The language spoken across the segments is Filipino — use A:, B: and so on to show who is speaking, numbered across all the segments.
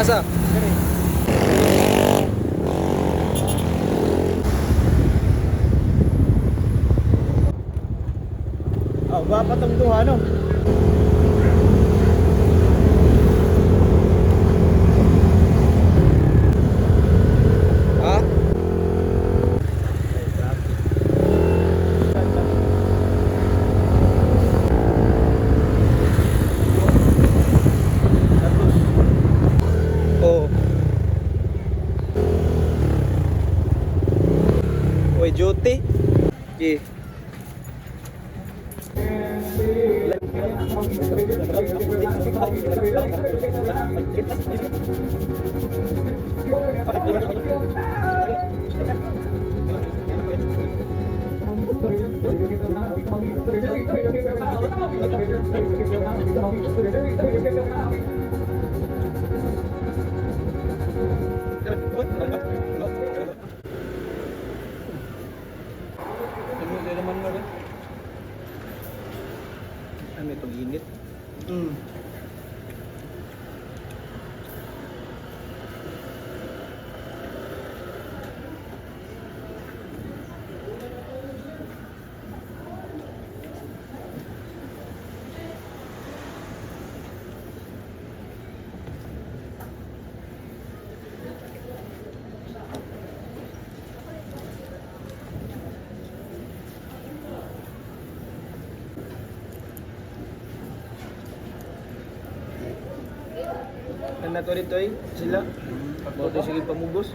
A: Asa?
B: Oh, ba patong duha no?
A: Ha? Oh. Uy, duty. Okay.
B: Ano naman mo rin?
A: Ano itong init?
B: Ano na to rito eh? Sila? Pagboto sige pamugos.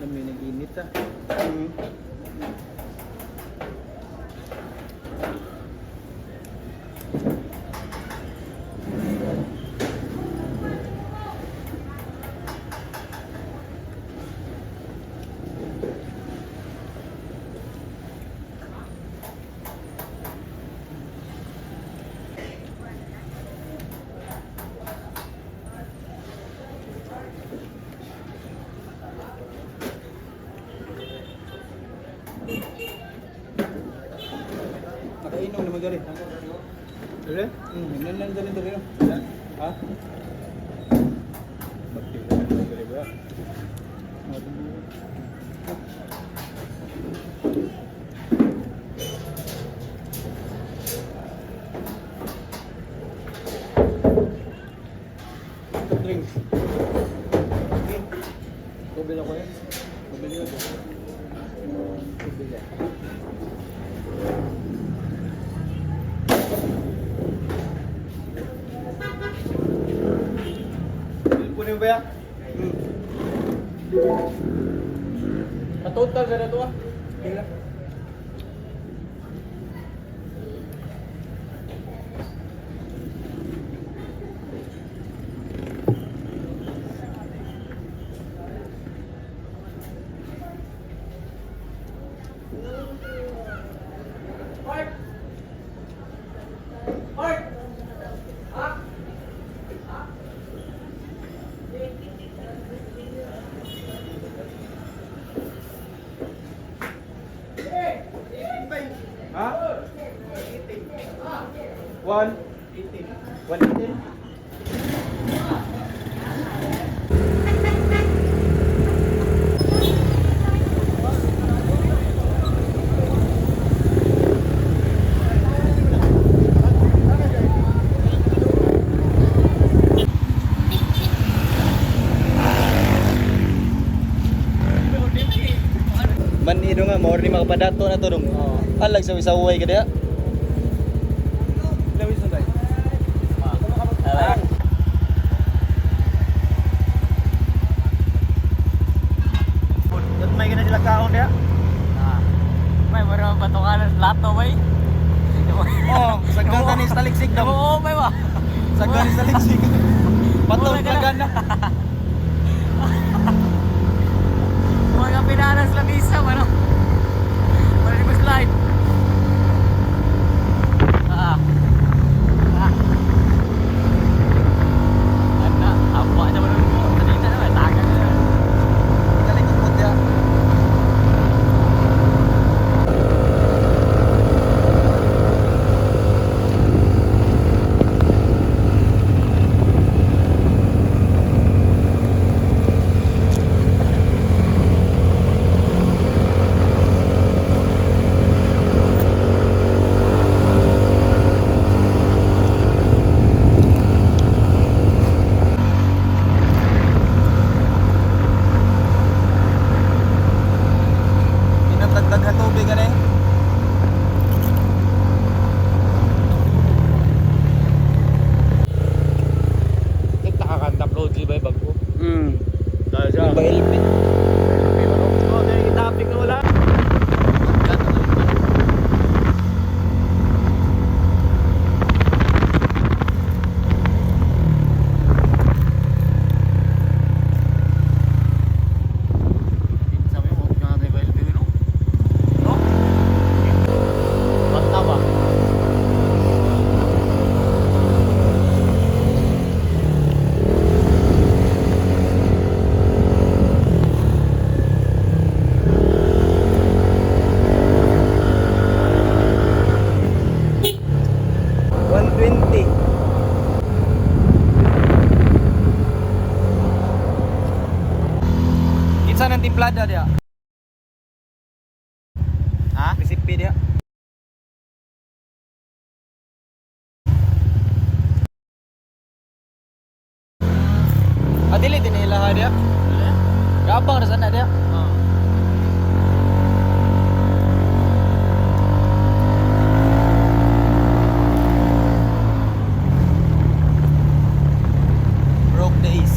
B: May nag-init ah. Nakainom naman dali. Dali? Ilan lang dali dali. Ha? Dali ba? Drinks. Tubig ako yan. Tubig ako. Tubig ako. Kunin ba yan? Total ka na ito ah. Kaya. Ha? 118. 118?
A: dong nga, more ni makapadato na to dong.
B: Oo.
A: Alag sa wisaway ka diha.
B: Lawis na tayo.
A: Ah.
B: Dot may gina sila kaon dia.
C: May marang patukalan sa lato, bay.
B: Oh, sagdan ni staliksik dong.
C: Oo, may ba?
B: Sagdan ni staliksik. Patong
C: Wala ka na.
B: lagan na.
C: Mga pinanas lang isa, ano? Wala di ba slide? Ah. Ah. Ano? Apa aja baru mo. Tadi na naman, tagan na.
B: Galing ikot dia. Pinatagdag na tubig ani.
C: Nakakantap load si bay bago.
B: Dahil siya.
A: Ba LP?
B: Oh, dahil kitapik na wala.
C: Sabi mo, kung natin ba LBW, no? No? Basta ba?
B: Kinsa nang timplada dia?
C: Ha?
B: Resipi dia. Adili din ilaha dia. Gabang ra sana dia.
C: Oh.
B: Broke days.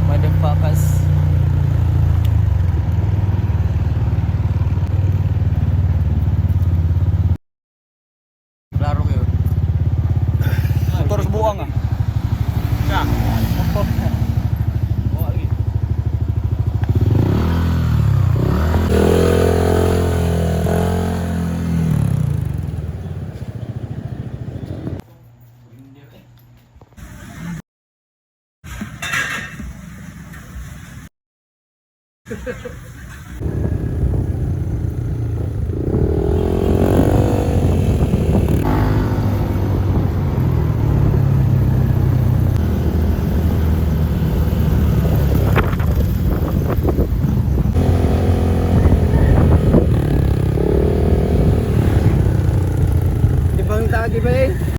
B: Motherfuckers.
C: Klaro kayo.
B: Motor sa buang ah.
C: Siya.
B: Motor.
C: Oh, lagi.
B: Ibang tagi ba eh?